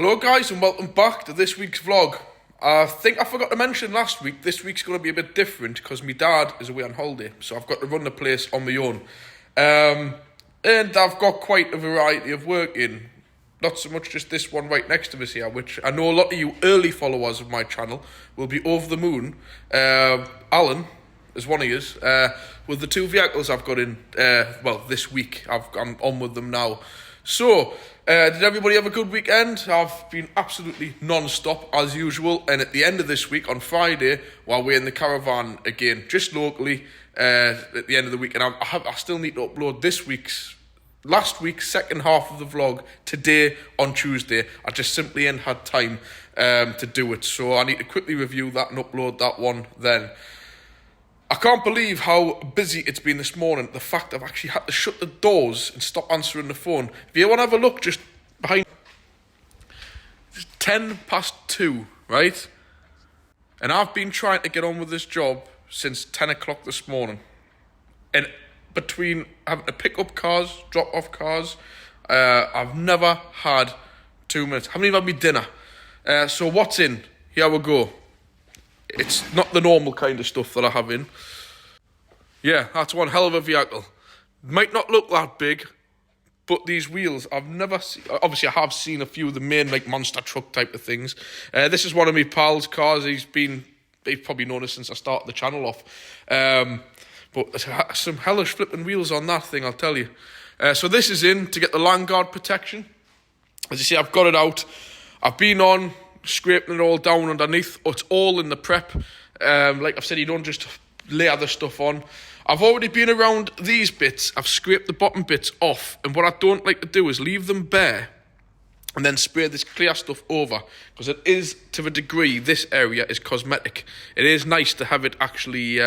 Hello guys and welcome back to this week's vlog. I think I forgot to mention last week, this week's going to be a bit different because my dad is away on holiday, so I've got to run the place on my own. And I've got quite a variety of work in. Not so much just this one right next to us here, which I know a lot of you early followers of my channel will be over the moon. Alan is one of yous, with the two vehicles I've got in, this week. I'm on with them now. So, did everybody have a good weekend? I've been absolutely non-stop as usual, and at the end of this week, on Friday, while we're in the caravan again, just locally, at the end of the week, and I still need to upload last week's second half of the vlog today on Tuesday. I just simply ain't had time to do it, so I need to quickly review that and upload that one then. I can't believe how busy it's been this morning. The fact I've actually had to shut the doors and stop answering the phone. If you want to have a look just behind... It's 2:10, right? And I've been trying to get on with this job since 10 o'clock this morning. And between having to pick up cars, drop off cars, I've never had 2 minutes. I haven't even had my dinner. So what's in? Here we go. It's not the normal kind of stuff that I have in. Yeah, that's one hell of a vehicle. Might not look that big, but these wheels, I've never seen... Obviously, I have seen a few of the main, like, monster truck type of things. This is one of my pals' cars. He's probably known us since I started the channel off. But some hellish flipping wheels on that thing, I'll tell you. So this is in to get the land guard protection. As you see, I've got it out. I've been on... scraping it all down underneath. It's all in the prep. Like I've said, you don't just layer the stuff on. I've already been around these bits. I've scraped the bottom bits off, and what I don't like to do is leave them bare and then spray this clear stuff over, because it is, to a degree, this area is cosmetic. It is nice to have it actually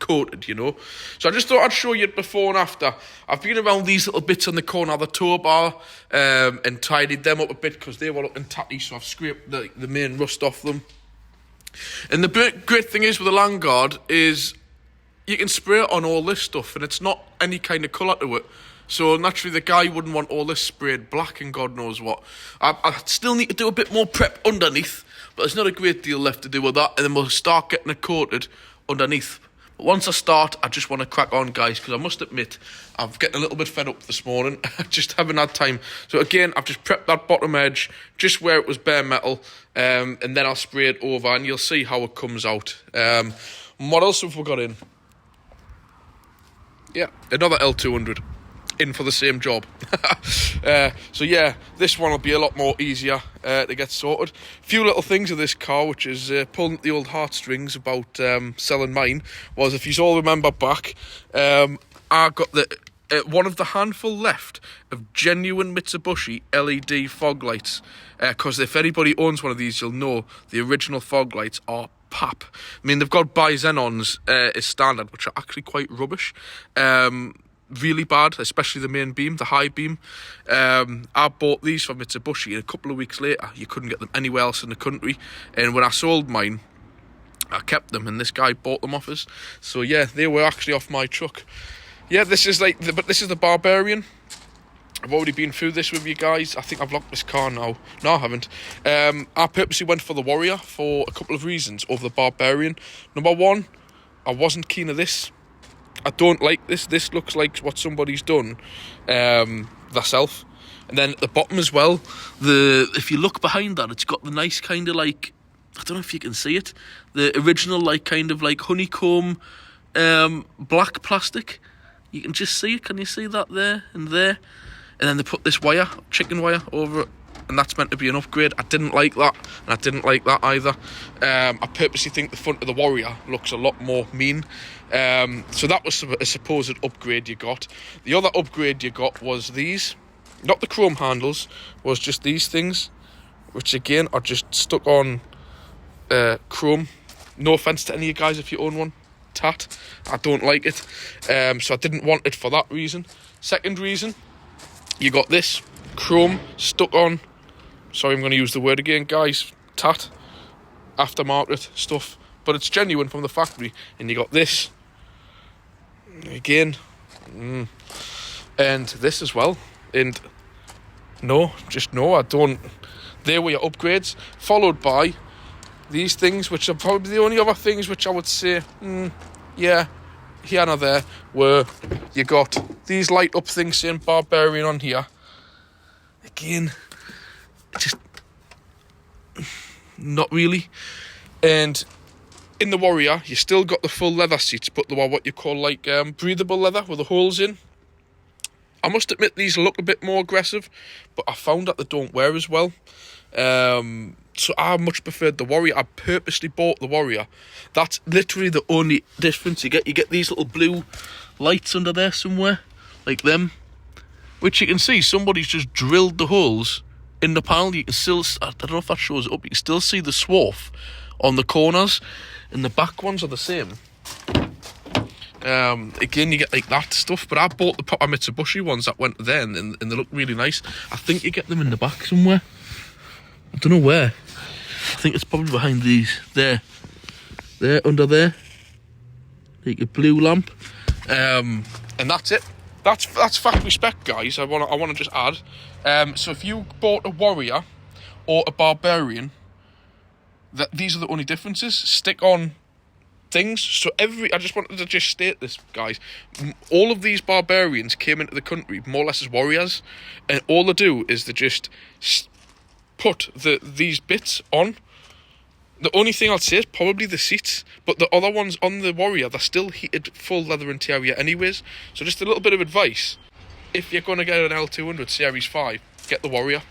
coated, you know. So I just thought I'd show you it before and after. I've been around these little bits on the corner of the tow bar and tidied them up a bit because they were looking tatty, so I've scraped the main rust off them. And the great thing is with the land guard is you can spray it on all this stuff and it's not any kind of colour to it. So naturally the guy wouldn't want all this sprayed black and God knows what. I still need to do a bit more prep underneath, but there's not a great deal left to do with that, and then we'll start getting it coated underneath. But once I start, I just want to crack on, guys, because I must admit, I'm getting a little bit fed up this morning. I just haven't had time. So again, I've just prepped that bottom edge, just where it was bare metal, and then I'll spray it over, and you'll see how it comes out. What else have we got in? Yeah, another L200 in for the same job. So yeah, this one will be a lot more easier to get sorted. A few little things of this car, which is pulling at the old heartstrings about selling mine, was, if you all remember back, I got one of the handful left of genuine Mitsubishi LED fog lights, because if anybody owns one of these, you'll know the original fog lights are pap. I mean, they've got bi-xenons as standard, which are actually quite rubbish. Really bad, especially the main beam, the high beam. I bought these from Mitsubishi, and a couple of weeks later, you couldn't get them anywhere else in the country. And when I sold mine, I kept them, and this guy bought them off us. So yeah, they were actually off my truck. Yeah, this is the Barbarian. I've already been through this with you guys. I think I've locked this car now. No, I haven't. I purposely went for the Warrior for a couple of reasons over the Barbarian. Number one, I wasn't keen on this. I don't like this. This looks like what somebody's done themselves. And then at the bottom as well, if you look behind that, it's got the nice kind of like, I don't know if you can see it, the original like kind of like honeycomb black plastic. You can just see it. Can you see that there and there? And then they put this wire, chicken wire, over it, and that's meant to be an upgrade. I didn't like that, and I didn't like that either. I purposely think the front of the Warrior looks a lot more mean. So that was a supposed upgrade you got. The other upgrade you got was these, not the chrome handles, was just these things, which again are just stuck on chrome. No offence to any of you guys if you own one. Tat. I don't like it. So I didn't want it for that reason. Second reason, you got this chrome stuck on, sorry, I'm going to use the word again, guys, tat, aftermarket stuff, but it's genuine from the factory. And you got this again, and this as well. And no, I don't They were your upgrades, followed by these things, which are probably the only other things which I would say, yeah, here and there, where you got these light up things saying Barbarian on here. Again, just not really. And in the Warrior, you still got the full leather seats, but they were what you call like breathable leather with the holes in. I must admit these look a bit more aggressive, but I found that they don't wear as well. So I much preferred the Warrior. I purposely bought the Warrior. That's literally the only difference. You get these little blue lights under there somewhere, like them, which you can see somebody's just drilled the holes in the panel. You can still, I don't know if that shows up, you can still see the swarf on the corners, and the back ones are the same. Again, you get like that stuff, but I bought the proper Mitsubishi ones that went then, and they look really nice. I think you get them in the back somewhere. I don't know where. I think it's probably behind these. There, under there, like a blue lamp. And that's it. That's factory spec, guys. I wanna just add. So if you bought a Warrior or a Barbarian, these are the only differences. Stick on things. So I just wanted to just state this, guys. All of these Barbarians came into the country more or less as Warriors, and all they do is they just put these bits on. The only thing I'd say is probably the seats, but the other ones on the Warrior, they're still heated full leather interior anyways. So just a little bit of advice: if you're going to get an L200 Series 5, get the Warrior,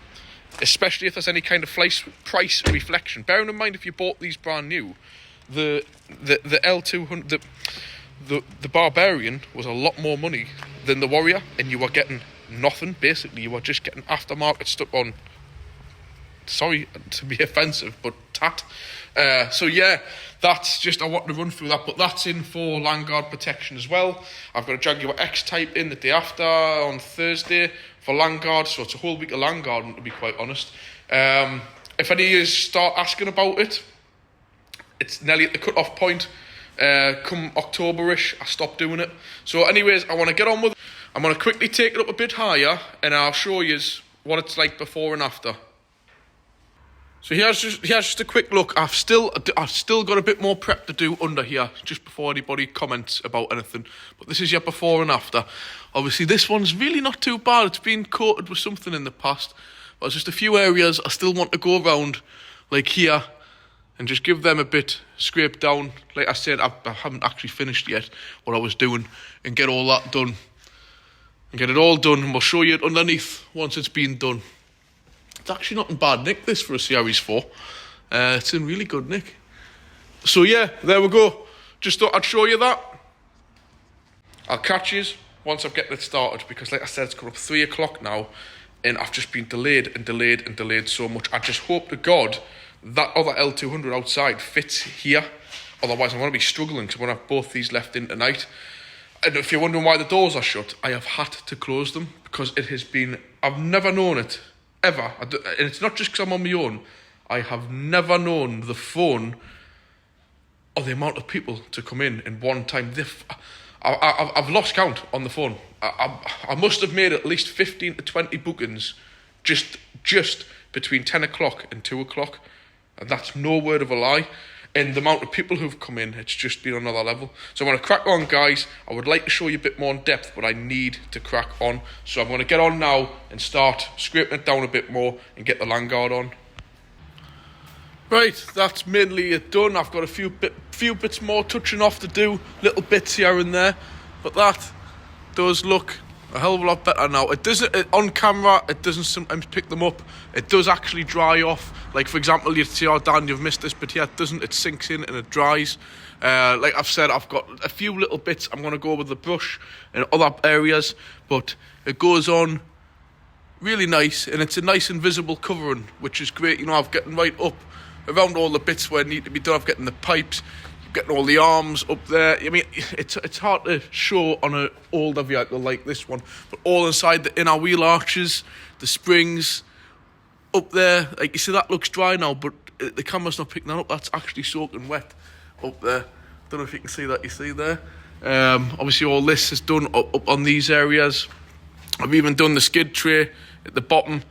especially if there's any kind of price reflection. Bearing in mind, if you bought these brand new, the L200, the Barbarian was a lot more money than the Warrior, and you were getting nothing. Basically, you were just getting aftermarket stuck on. Sorry to be offensive, but tat. So yeah, that's just, I want to run through that, but that's in for Landguard protection as well. I've got a Jaguar X-Type in the day after on Thursday for Landguard, so it's a whole week of Landguard, to be quite honest. If any of you start asking about it, it's nearly at the cut-off point. Come October-ish, I stopped doing it. So anyways, I want to get on with it. I'm going to quickly take it up a bit higher, and I'll show you what it's like before and after. So here's just a quick look. I've still got a bit more prep to do under here, just before anybody comments about anything. But this is your before and after. Obviously, this one's really not too bad. It's been coated with something in the past, but there's just a few areas I still want to go around, like here, and just give them a bit scraped down. Like I said, I haven't actually finished yet what I was doing, and get all that done, and get it all done, and we'll show you it underneath once it's been done. It's actually not in bad nick, this, for a Series 4. It's in really good nick. So yeah, there we go. Just thought I'd show you that. I'll catch you once I've getting it started, because like I said, it's coming up 3 o'clock now, and I've just been delayed so much. I just hope to God that other L200 outside fits here. Otherwise I'm going to be struggling, because I'm going to have both these left in tonight. And if you're wondering why the doors are shut, I have had to close them, because it has been, I've never known it, ever. And it's not just because I'm on my own. I have never known the phone or the amount of people to come in one time. I've lost count on the phone. I must have made at least 15 to 20 bookings just between 10 o'clock and 2 o'clock. And that's no word of a lie. And the amount of people who've come in, it's just been another level. So I'm going to crack on, guys. I would like to show you a bit more in depth, but I need to crack on. So I'm going to get on now and start scraping it down a bit more and get the Landguard on. Right, that's mainly it done. I've got a few bits more touching off to do, little bits here and there, but that does look a hell of a lot better now. It doesn't, on camera, it doesn't sometimes pick them up. It does actually dry off. Like, for example, you'd see, oh, Dan, you've missed this bit here. It doesn't, it sinks in and it dries. Like I've said, I've got a few little bits I'm going to go with the brush in other areas, but it goes on really nice, and it's a nice invisible covering, which is great. You know, I've getting right up around all the bits where it need to be done. I've getting the pipes, getting all the arms up there. I mean, it's hard to show on an older vehicle like this one, but all inside the inner wheel arches, the springs up there, like you see, that looks dry now, but the camera's not picking that up. That's actually soaking wet up there. Don't know if you can see that. You see there. Obviously, all this is done up on these areas. I've even done the skid tray at the bottom.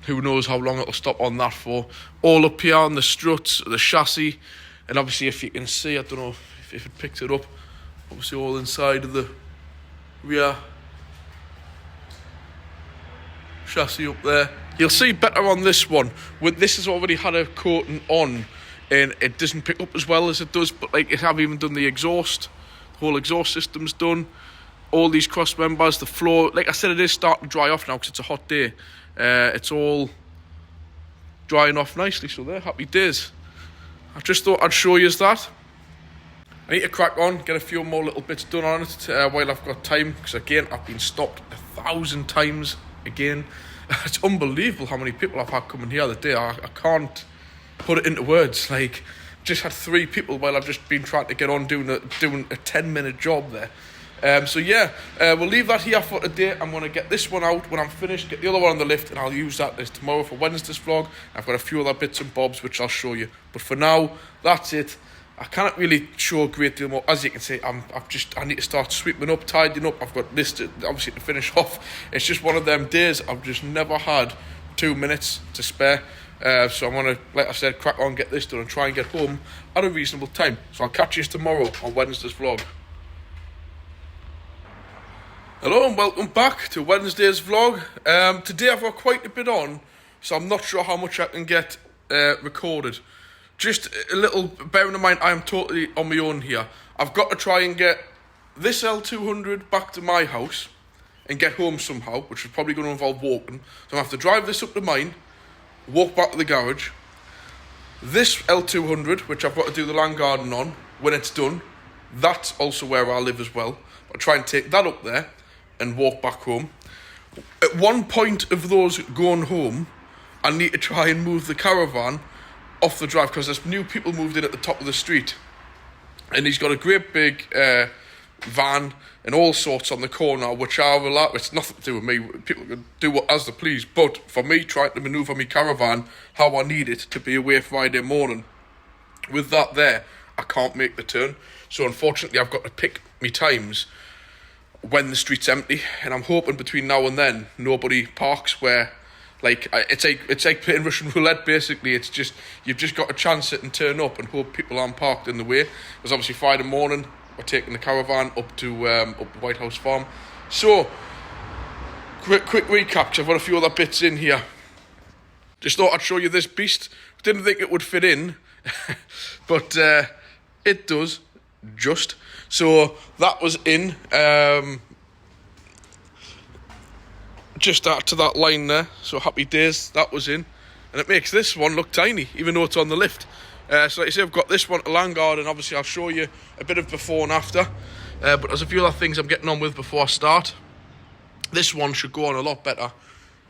Who knows how long it'll stop on that for. All up here on the struts, the chassis, and obviously if you can see, I don't know if it picked it up, obviously all inside of the rear chassis up there. You'll see better on this one. This has already had a coating on, and it doesn't pick up as well as it does, but like it have even done the exhaust. The whole exhaust system's done. All these cross members, the floor, like I said, it is starting to dry off now because it's a hot day. It's all drying off nicely, so they're happy days. I just thought I'd show you that. I need to crack on, get a few more little bits done on it while I've got time, because again, I've been stopped 1,000 times again. It's unbelievable how many people I've had coming here the day. I can't put it into words. Like, just had 3 people while I've just been trying to get on doing a 10-minute job there. So yeah, we'll leave that here for today. I'm going to get this one out when I'm finished, get the other one on the lift, and I'll use that as tomorrow for Wednesday's vlog. I've got a few other bits and bobs which I'll show you. But for now, that's it. I can't really show a great deal more. As you can see, I need to start sweeping up, tidying up. I've got this obviously to finish off. It's just one of them days I've just never had 2 minutes to spare. So I'm going to, like I said, crack on, get this done, and try and get home at a reasonable time. So I'll catch you tomorrow on Wednesday's vlog. Hello and welcome back to Wednesday's vlog. Today I've got quite a bit on, so I'm not sure how much I can get recorded. Just a little, bearing in mind I am totally on my own here. I've got to try and get this L200 back to my house and get home somehow, which is probably going to involve walking. So I have to drive this up to mine, walk back to the garage. This L200, which I've got to do the land garden on, when it's done, that's also where I live as well. I'll try and take that up there and walk back home. At one point of those going home, I need to try and move the caravan off the drive, because there's new people moved in at the top of the street, and he's got a great big van and all sorts on the corner, which are allowed. It's nothing to do with me. People can do what as they please, but for me, trying to manoeuvre my caravan how I need it to be away Friday morning, with that there, I can't make the turn. So unfortunately, I've got to pick me times when the street's empty, and I'm hoping between now and then nobody parks where, like, it's like playing Russian roulette basically. It's just, you've just got to chance it and turn up and hope people aren't parked in the way. Because obviously Friday morning we're taking the caravan up to White House Farm. So quick recap, 'cause I've got a few other bits in here. Just thought I'd show you this beast. Didn't think it would fit in, but it does. Just so that was in just to that line there, so happy days, that was in, and it makes this one look tiny even though it's on the lift. So like I say, I've got this one to land guard, and obviously I'll show you a bit of before and after, but there's a few other things I'm getting on with before I start. This one should go on a lot better,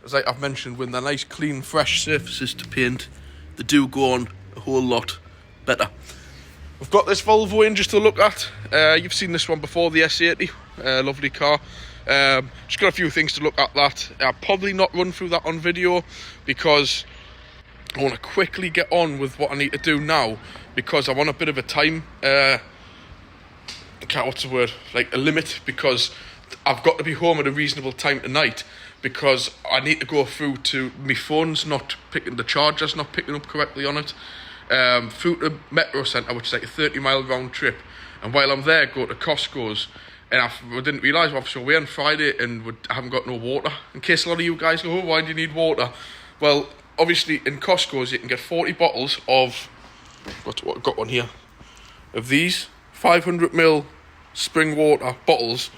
as like I've mentioned, with the nice clean fresh surfaces to paint. They do go on a whole lot better. We've got this Volvo in just to look at. You've seen this one before, the S80, lovely car. Just got a few things to look at that. I'll probably not run through that on video, because I want to quickly get on with what I need to do now, because I want a bit of a time, what's the word, like a limit, because I've got to be home at a reasonable time tonight, because I need to go through to my phone's not picking, the charger's not picking up correctly on it. Through to Metro Centre, which is like a 30-mile round trip, and while I'm there, go to Costco's, and I didn't realise, obviously, we're on Friday and I haven't got no water. In case a lot of you guys go, oh, why do you need water? Well, obviously, in Costco's, you can get 40 bottles of, I've got one here, of these 500ml spring water bottles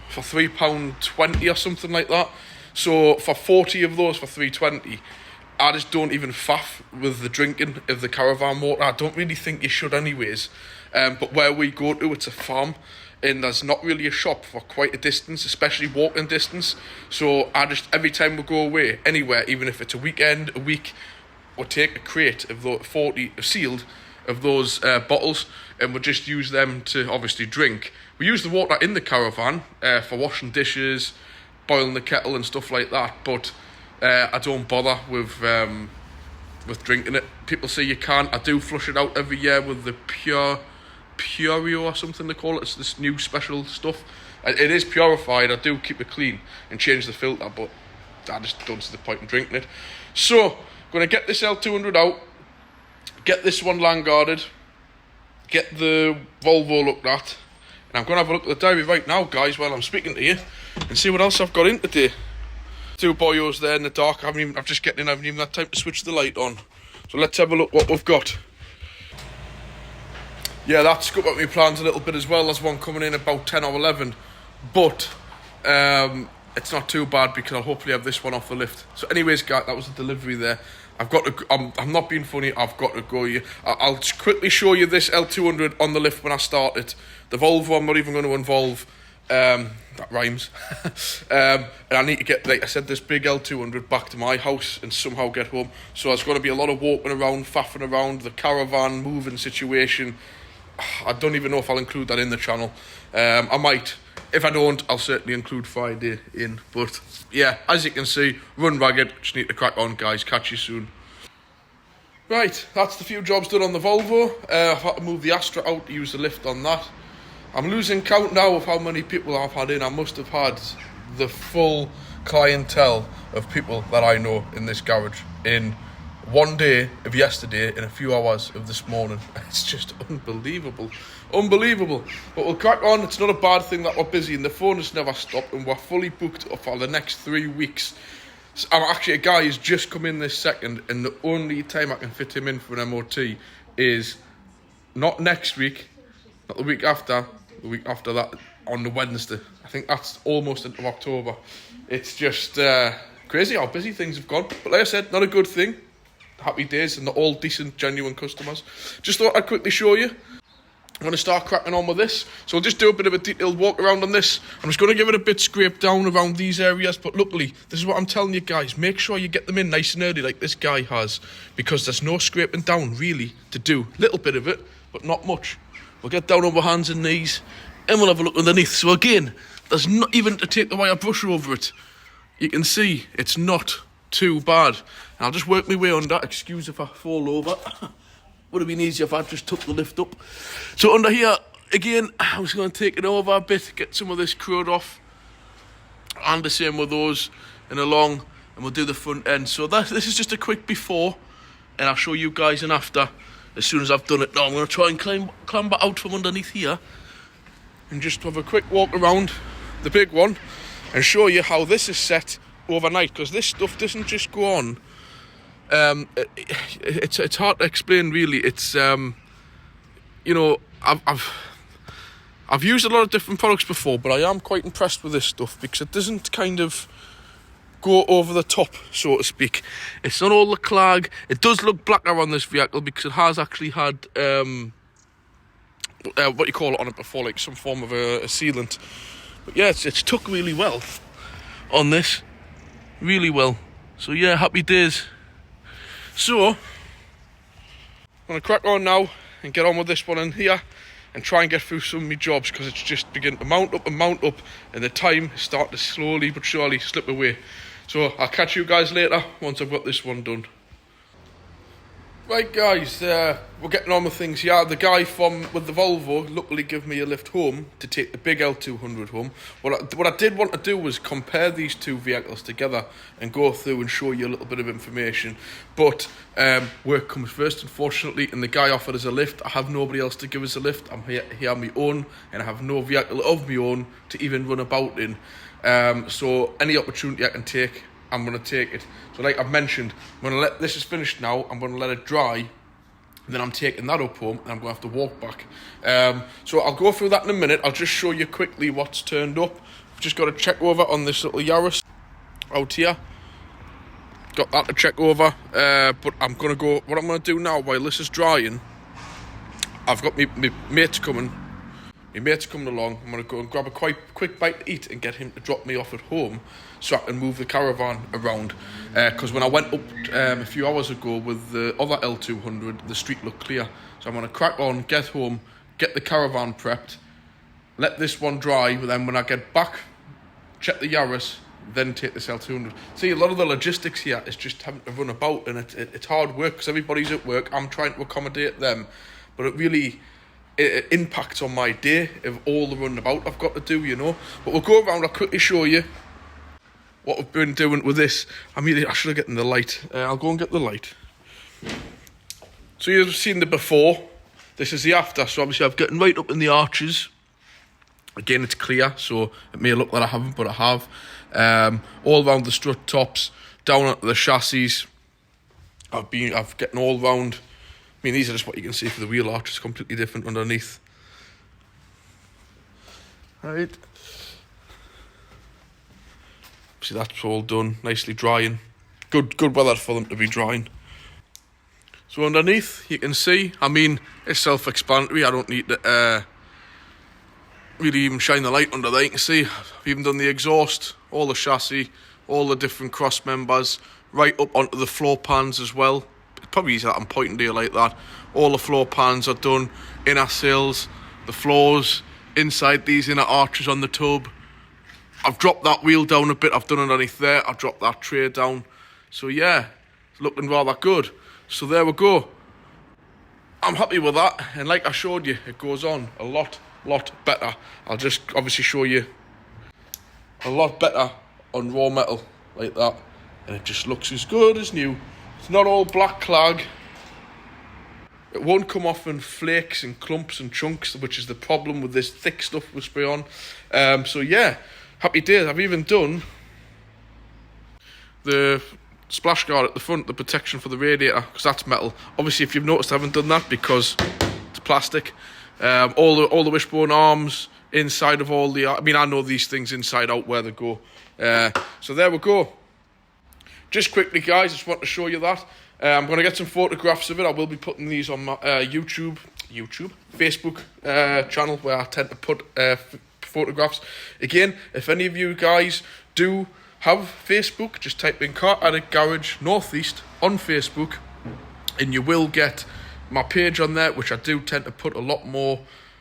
for £3.20 or something like that. So for 40 of those for £3.20, I just don't even faff with the drinking of the caravan water. I don't really think you should anyways. But where we go to, it's a farm, and there's not really a shop for quite a distance, especially walking distance. So I just, every time we go away, anywhere, even if it's a weekend, a week, we'll take a crate of the 40 sealed of those bottles, and we'll just use them to obviously drink. We use the water in the caravan for washing dishes, boiling the kettle and stuff like that, but I don't bother with drinking it. People say you can't. I do flush it out every year with the Purio or something they call it. It's this new special stuff. It is purified. I do keep it clean and change the filter, but I just don't see the point in drinking it. So, I'm going to get this L200 out, get this one landguarded, get the Volvo looked at, and I'm going to have a look at the diary right now, guys, while I'm speaking to you, and see what else I've got in today. 2 boyos there in the dark. I haven't even had time to switch the light on. So let's have a look what we've got. Yeah, that's got my plans a little bit as well. There's one coming in about 10 or 11, but it's not too bad because I'll hopefully have this one off the lift. So anyways, guys, that was the delivery there. I've got to, I'm not being funny, I've got to go here. I'll quickly show you this L200 on the lift when I start it. The Volvo I'm not even going to involve. That rhymes. And I need to get, like I said, this big L200 back to my house and somehow get home. So there's going to be a lot of walking around, faffing around, the caravan moving situation. I don't even know if I'll include that in the channel. I might. If I don't, I'll certainly include Friday in. But yeah, as you can see, run ragged. Just need to crack on, guys. Catch you soon. Right, that's the few jobs done on the Volvo. I've had to move the Astra out to use the lift on that. I'm losing count now of how many people I've had in. I must have had the full clientele of people that I know in this garage in one day of yesterday and a few hours of this morning. It's just unbelievable. Unbelievable. But we'll crack on. It's not a bad thing that we're busy and the phone has never stopped and we're fully booked for the next 3 weeks. So I'm actually, a guy who's just come in this second and the only time I can fit him in for an MOT is not next week, not the week after that, on the Wednesday. I think that's almost into October. It's just crazy how busy things have gone. But like I said, not a good thing. Happy days, and they're all decent, genuine customers. Just thought I'd quickly show you. I'm going to start cracking on with this. So I'll just do a bit of a detailed walk around on this. I'm just going to give it a bit scraped down around these areas. But luckily, this is what I'm telling you guys. Make sure you get them in nice and early like this guy has. Because there's no scraping down, really, to do. Little bit of it, but not much. We'll get down on our hands and knees. And we'll have a look underneath. So again, there's not even to take the wire brush over it. You can see it's not too bad. And I'll just work my way under. Excuse if I fall over. Would have been easier if I just took the lift up. So under here, again, I'm just going to take it over a bit, get some of this crud off. And the same with those and along. And we'll do the front end. So this is just a quick before. And I'll show you guys an after as soon as I've done it. Now I'm going to try and clamber out from underneath here. And just have a quick walk around the big one. And show you how this is set overnight. Because this stuff doesn't just go on. It's hard to explain really. It's you know, I've used a lot of different products before, but I am quite impressed with this stuff because it doesn't kind of go over the top, so to speak. It's not all the clag. It does look blacker on this vehicle because it has actually had what you call it on it before, like some form of a sealant. But yeah, it's took really well on this, really well. So yeah, happy days. So I'm gonna crack on now and get on with this one in here and try and get through some of my jobs because it's just beginning to mount up and the time is starting to slowly but surely slip away. So I'll catch you guys later once I've got this one done. Right guys, we're getting on with things here. The guy with the Volvo luckily gave me a lift home to take the big L200 home. What I did want to do was compare these two vehicles together and go through and show you a little bit of information. But work comes first, unfortunately, and the guy offered us a lift. I have nobody else to give us a lift. I'm here on my own, and I have no vehicle of my own to even run about in. So any opportunity I can take, I'm going to take it. So like I've mentioned, I'm going to let this is finished now. I'm going to let it dry. And then I'm taking that up home and I'm going to have to walk back. So I'll go through that in a minute. I'll just show you quickly what's turned up. I've just got to check over on this little Yaris out here. Got that to check over. But I'm going to go, what I'm going to do now while this is drying, I've got my mates coming. My mate's coming along. I'm going to go and grab a quick bite to eat and get him to drop me off at home so I can move the caravan around. Because when I went up a few hours ago with the other L200, the street looked clear. So I'm going to crack on, get home, get the caravan prepped, let this one dry, but then when I get back, check the Yaris, then take this L200. See, a lot of the logistics here is just having to run about, and it's hard work because everybody's at work. I'm trying to accommodate them, but it really... it impacts on my day of all the running about I've got to do, you know. But we'll go around, I'll quickly show you. what I've been doing with this. I mean, I should have gotten the light. I'll go and get the light. So you've seen the before. This is the after. So obviously I've gotten right up in the arches. Again, it's clear, so it may look like I haven't, but I have. All around the strut tops, down onto the chassis. I've getting all round. I mean, these are just what you can see for the wheel arch. It's completely different underneath. Right. See, that's all done, nicely drying. Good weather for them to be drying. So underneath, you can see, I mean, it's self-explanatory. I don't need to really even shine the light under there. You can see I've even done the exhaust, all the chassis, all the different cross members, right up onto the floor pans as well. It's probably easy that I'm pointing to you like that. All the floor pans are done, inner sills, the floors, inside these inner arches on the tub. I've dropped that wheel down a bit, I've done underneath there, I've dropped that tray down. So yeah, it's looking rather good. So there we go. I'm happy with that, and like I showed you, it goes on a lot better. I'll just obviously show you a lot better on raw metal like that, and it just looks as good as new. It's not all black clag. It won't come off in flakes and clumps and chunks, which is the problem with this thick stuff we spray on. So yeah, happy days. I've even done the splash guard at the front, the protection for the radiator, because that's metal. Obviously, if you've noticed, I haven't done that because it's plastic. All the wishbone arms inside of all the. I mean, I know these things inside out where they go. So there we go. Just quickly, guys, I just want to show you that. I'm going to get some photographs of it. I will be putting these on my Facebook channel, where I tend to put photographs. Again, if any of you guys do have Facebook, just type in Car Addict Garage Northeast on Facebook, and you will get my page on there, which I do tend to put a lot more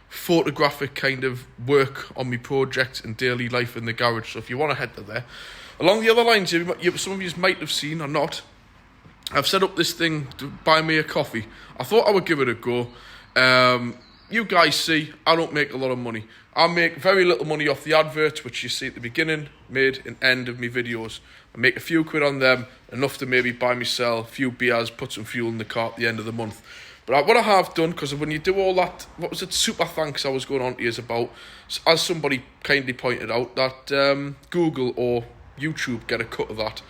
photographic kind of work on my projects and daily life in the garage. So if you want to head to there. Along the other lines, some of you might have seen or not, I've set up this thing to buy me a coffee. I thought I would give it a go. You guys see, I don't make a lot of money. I make very little money off the adverts, which you see at the beginning, mid and end of my videos. I make a few quid on them, enough to maybe buy myself a few beers, put some fuel in the car at the end of the month. But what I have done, because when you do all that, what was it, super thanks I was going on to you is about, as somebody kindly pointed out, that Google or YouTube get a cut of that.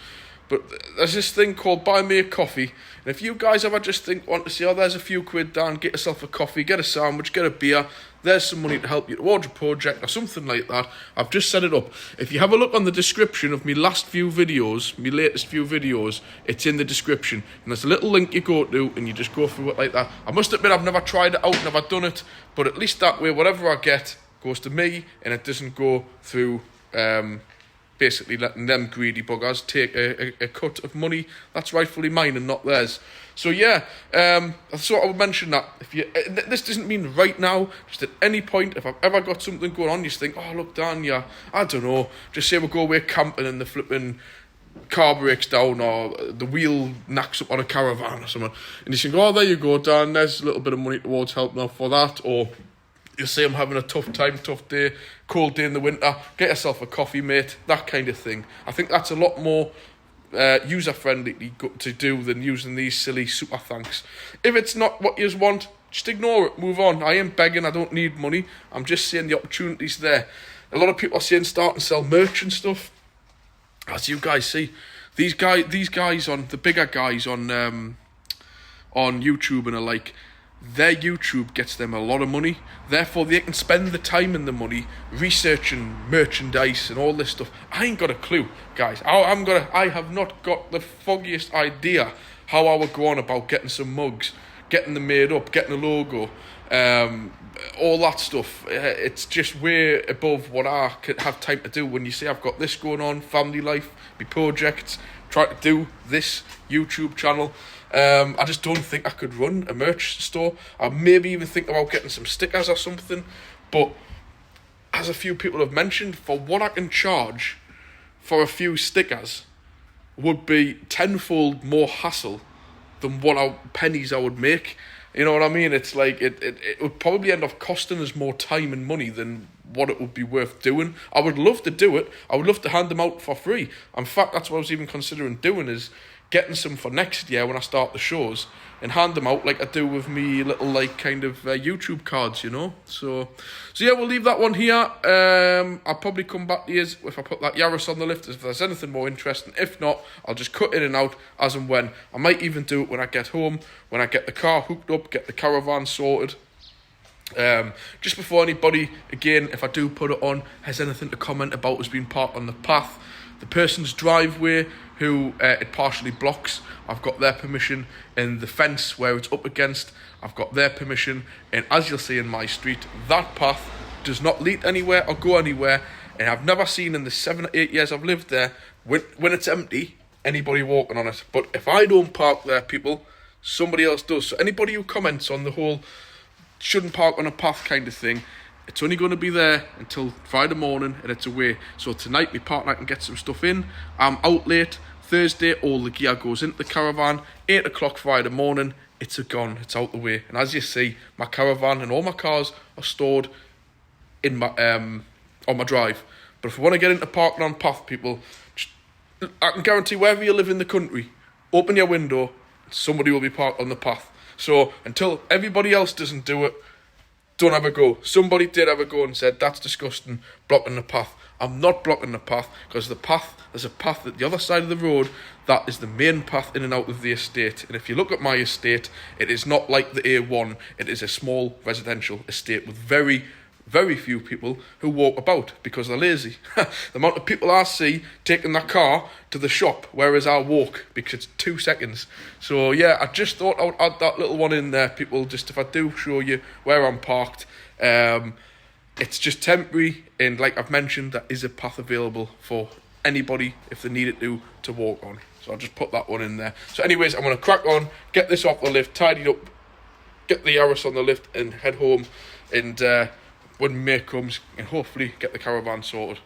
But there's this thing called Buy Me a Coffee, and if you guys ever just want to see, oh, there's a few quid down, get yourself a coffee, get a sandwich, get a beer, there's some money to help you towards your project or something like that, I've just set it up. If you have a look on the description of my latest few videos, it's in the description, and there's a little link you go to, and you just go through it like that. I must admit, I've never tried it out, never done it, but at least that way, whatever I get goes to me, and it doesn't go through basically letting them greedy buggers take a cut of money that's rightfully mine and not theirs. So yeah, I thought I would mention that. This doesn't mean right now, just at any point, if I've ever got something going on, you just think, oh look Dan, yeah, I don't know, just say we go away camping and the flipping car breaks down or the wheel knacks up on a caravan or something, and you think, oh there you go Dan, there's a little bit of money towards helping out for that. Or you say I'm having a tough day, cold day in the winter, get yourself a coffee, mate, that kind of thing. I think that's a lot more user-friendly to do than using these silly super thanks. If it's not what you want, just ignore it, move on. I ain't begging, I don't need money. I'm just saying the opportunity's there. A lot of people are saying start and sell merch and stuff. As you guys see, these guys on, the bigger guys on YouTube and alike, their YouTube gets them a lot of money, therefore they can spend the time and the money researching merchandise and all this stuff. I ain't got a clue, guys. I have not got the foggiest idea how I would go on about getting some mugs, getting them made up, getting a logo, all that stuff. It's just way above what I could have time to do. When you say I've got this going on, family life, my projects, try to do this YouTube channel, I just don't think I could run a merch store. I maybe even think about getting some stickers or something. But as a few people have mentioned, for what I can charge for a few stickers would be tenfold more hassle than pennies I would make. You know what I mean? It's like it would probably end up costing us more time and money than what it would be worth doing. I would love to do it. I would love to hand them out for free. In fact, that's what I was even considering doing, is getting some for next year when I start the shows and hand them out like I do with me little like kind of YouTube cards, you know. So yeah, we'll leave that one here. I'll probably come back to you if I put that Yaris on the lift if there's anything more interesting. If not, I'll just cut in and out as and when. I might even do it when I get home, when I get the car hooked up, get the caravan sorted. Just before anybody, again, if I do put it on, has anything to comment about has been parked on the path, the person's driveway who it partially blocks, I've got their permission, and the fence where it's up against, I've got their permission, and as you'll see in my street, that path does not lead anywhere or go anywhere, and I've never seen in the 7 or 8 years I've lived there, when it's empty, anybody walking on it. But if I don't park there, people, somebody else does. So anybody who comments on the whole shouldn't park on a path kind of thing, it's only going to be there until Friday morning and it's away. So tonight my partner can get some stuff in. I'm out late. Thursday all the gear goes into the caravan. 8 o'clock Friday morning, it's gone, it's out the way. And as you see, my caravan and all my cars are stored in my on my drive. But if we want to get into parking on path, people, I can guarantee wherever you live in the country, open your window, somebody will be parked on the path. So until everybody else doesn't do it, don't have a go. Somebody did have a go and said, that's disgusting, blocking the path. I'm not blocking the path, because there's a path at the other side of the road that is the main path in and out of the estate. And if you look at my estate, it is not like the A1. It is a small residential estate with very, very few people who walk about because they're lazy. The amount of people I see taking their car to the shop, whereas I walk because it's 2 seconds. So yeah, I just thought I would add that little one in there, people, just if I do show you where I'm parked. It's just temporary, and like I've mentioned, there is a path available for anybody if they need it to walk on. So I'll just put that one in there. So anyways, I'm going to crack on, get this off the lift, tidy it up, get the Yaris on the lift and head home, and when May comes, and hopefully get the caravan sorted.